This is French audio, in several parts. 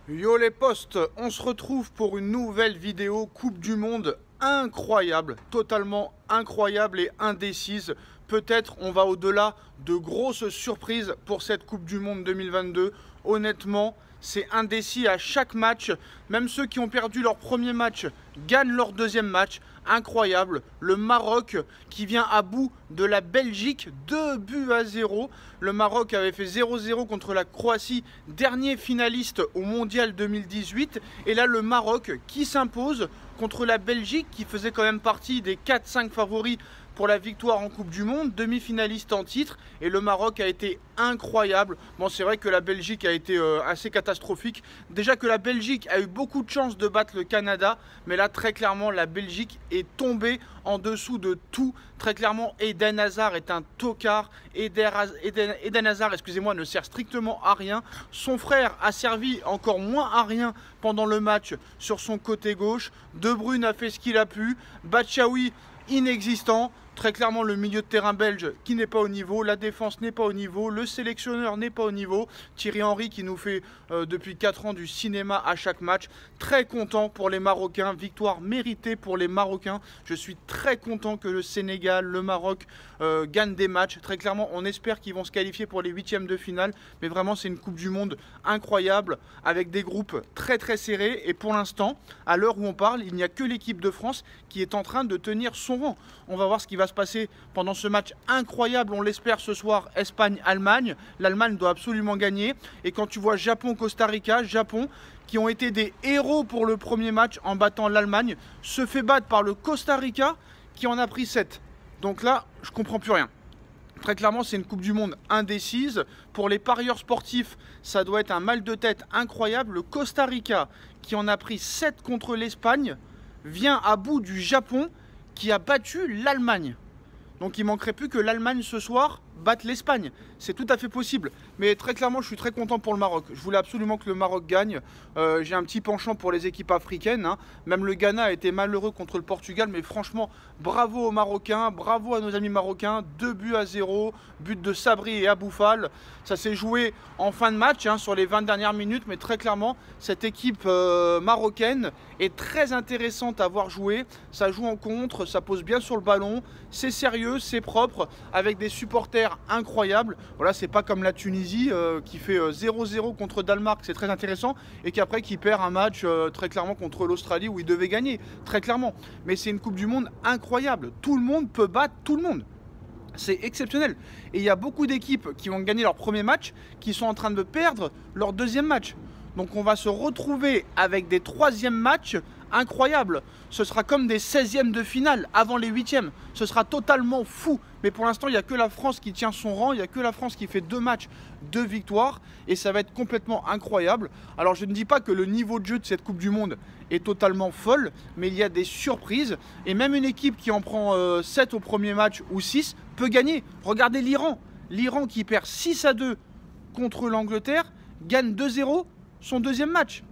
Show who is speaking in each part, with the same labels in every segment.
Speaker 1: Yo les potes, on se retrouve pour une nouvelle vidéo Coupe du Monde incroyable, totalement incroyable et indécise. Peut-être on va au-delà de grosses surprises pour cette Coupe du Monde 2022. Honnêtement, c'est indécis à chaque match. Même ceux qui ont perdu leur premier match gagnent leur deuxième match. Incroyable. Le Maroc qui vient à bout de la Belgique, 2-0. Le Maroc avait fait 0-0 contre la Croatie, dernier finaliste au Mondial 2018. Et là, le Maroc qui s'impose contre la Belgique qui faisait quand même partie des 4-5 favoris pour la victoire en Coupe du Monde, demi-finaliste en titre, et le Maroc a été incroyable. Bon, c'est vrai que la Belgique a été assez catastrophique. Déjà que la Belgique a eu beaucoup de chance de battre le Canada, mais là, très clairement, la Belgique est tombée en dessous de tout. Très clairement, Eden Hazard est un tocard. Eden Hazard, excusez-moi, ne sert strictement à rien. Son frère a servi encore moins à rien pendant le match sur son côté gauche. De Bruyne a fait ce qu'il a pu. Batshuayi, inexistant. Très clairement, le milieu de terrain belge qui n'est pas au niveau, la défense n'est pas au niveau, le sélectionneur n'est pas au niveau. Thierry Henry qui nous fait depuis 4 ans du cinéma à chaque match. Très content pour les Marocains, victoire méritée pour les Marocains. Je suis très content que le Sénégal, le Maroc gagnent des matchs. Très clairement, on espère qu'ils vont se qualifier pour les huitièmes de finale. Mais vraiment, c'est une Coupe du Monde incroyable avec des groupes très serrés. Et pour l'instant, à l'heure où on parle, il n'y a que l'équipe de France qui est en train de tenir son rang. On va voir ce qui va se passer pendant ce match incroyable, on l'espère ce soir, Espagne-Allemagne. L'Allemagne doit absolument gagner. Et quand tu vois Japon-Costa Rica, Japon qui ont été des héros pour le premier match en battant l'Allemagne, se fait battre par le Costa Rica qui en a pris 7. Donc là, je comprends plus rien. Très clairement, c'est une Coupe du Monde indécise. Pour les parieurs sportifs, ça doit être un mal de tête incroyable. Le Costa Rica, qui en a pris 7 contre l'Espagne, vient à bout du Japon, qui a battu l'Allemagne. Donc il manquerait plus que l'Allemagne ce soir batte l'Espagne. C'est tout à fait possible. Mais très clairement, je suis très content pour le Maroc. Je voulais absolument que le Maroc gagne. J'ai un petit penchant pour les équipes africaines. Même le Ghana a été malheureux contre le Portugal. Mais franchement, bravo aux Marocains. Bravo à nos amis marocains. 2-0. But de Sabri et Aboufal. Ça s'est joué en fin de match sur les 20 dernières minutes. Mais très clairement, cette équipe marocaine est très intéressante à voir jouer. Ça joue en contre. Ça pose bien sur le ballon. C'est sérieux, c'est propre. Avec des supporters incroyable. Voilà, c'est pas comme la Tunisie qui fait 0-0 contre Danemark, c'est très intéressant, et qu'après qui perd un match très clairement contre l'Australie où il devait gagner, très clairement. Mais c'est une Coupe du Monde incroyable. Tout le monde peut battre tout le monde. C'est exceptionnel. Et il y a beaucoup d'équipes qui vont gagner leur premier match qui sont en train de perdre leur deuxième match. Donc on va se retrouver avec des troisièmes matchs incroyables. Ce sera comme des 16e de finale avant les 8e. Ce sera totalement fou. Mais pour l'instant, il n'y a que la France qui tient son rang. Il n'y a que la France qui fait 2 matchs, 2 victoires. Et ça va être complètement incroyable. Alors je ne dis pas que le niveau de jeu de cette Coupe du Monde est totalement folle. Mais il y a des surprises. Et même une équipe qui en prend 7 au premier match ou 6 peut gagner. Regardez l'Iran. L'Iran qui perd 6-2 contre l'Angleterre gagne 2-0 son deuxième match.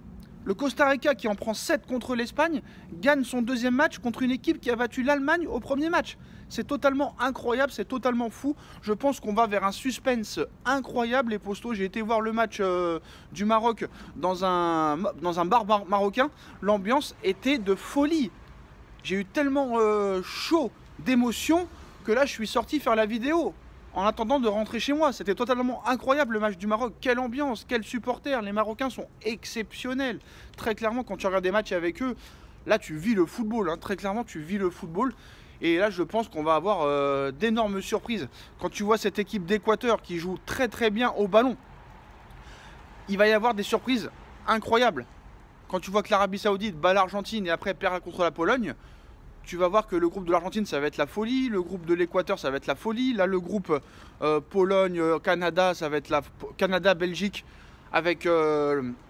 Speaker 1: Le Costa Rica qui en prend 7 contre l'Espagne gagne son deuxième match contre une équipe qui a battu l'Allemagne au premier match. C'est totalement incroyable, c'est totalement fou. Je pense qu'on va vers un suspense incroyable, les postos. J'ai été voir le match du Maroc dans un bar marocain. L'ambiance était de folie. J'ai eu tellement chaud d'émotion que là je suis sorti faire la vidéo en attendant de rentrer chez moi. C'était totalement incroyable le match du Maroc. Quelle ambiance, quels supporters. Les Marocains sont exceptionnels. Très clairement, quand tu regardes des matchs avec eux, là tu vis le football. Très clairement, tu vis le football. Et là, je pense qu'on va avoir d'énormes surprises. Quand tu vois cette équipe d'Équateur qui joue très bien au ballon, il va y avoir des surprises incroyables. Quand tu vois que l'Arabie Saoudite bat l'Argentine et après perd contre la Pologne, tu vas voir que le groupe de l'Argentine, ça va être la folie. Le groupe de l'Équateur, ça va être la folie. Là, le groupe Pologne-Canada, ça va être la Canada-Belgique avec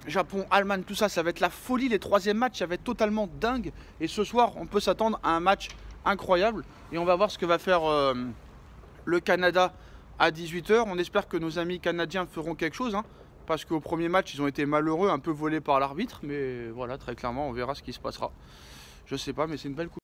Speaker 1: Japon, Allemagne, tout ça, ça va être la folie. Les troisièmes matchs, ça va être totalement dingue. Et ce soir, on peut s'attendre à un match incroyable. Et on va voir ce que va faire le Canada à 18 h. On espère que nos amis canadiens feront quelque chose. Parce qu'au premier match, ils ont été malheureux, un peu volés par l'arbitre. Mais voilà, très clairement, on verra ce qui se passera. Je sais pas, mais c'est une belle coupe.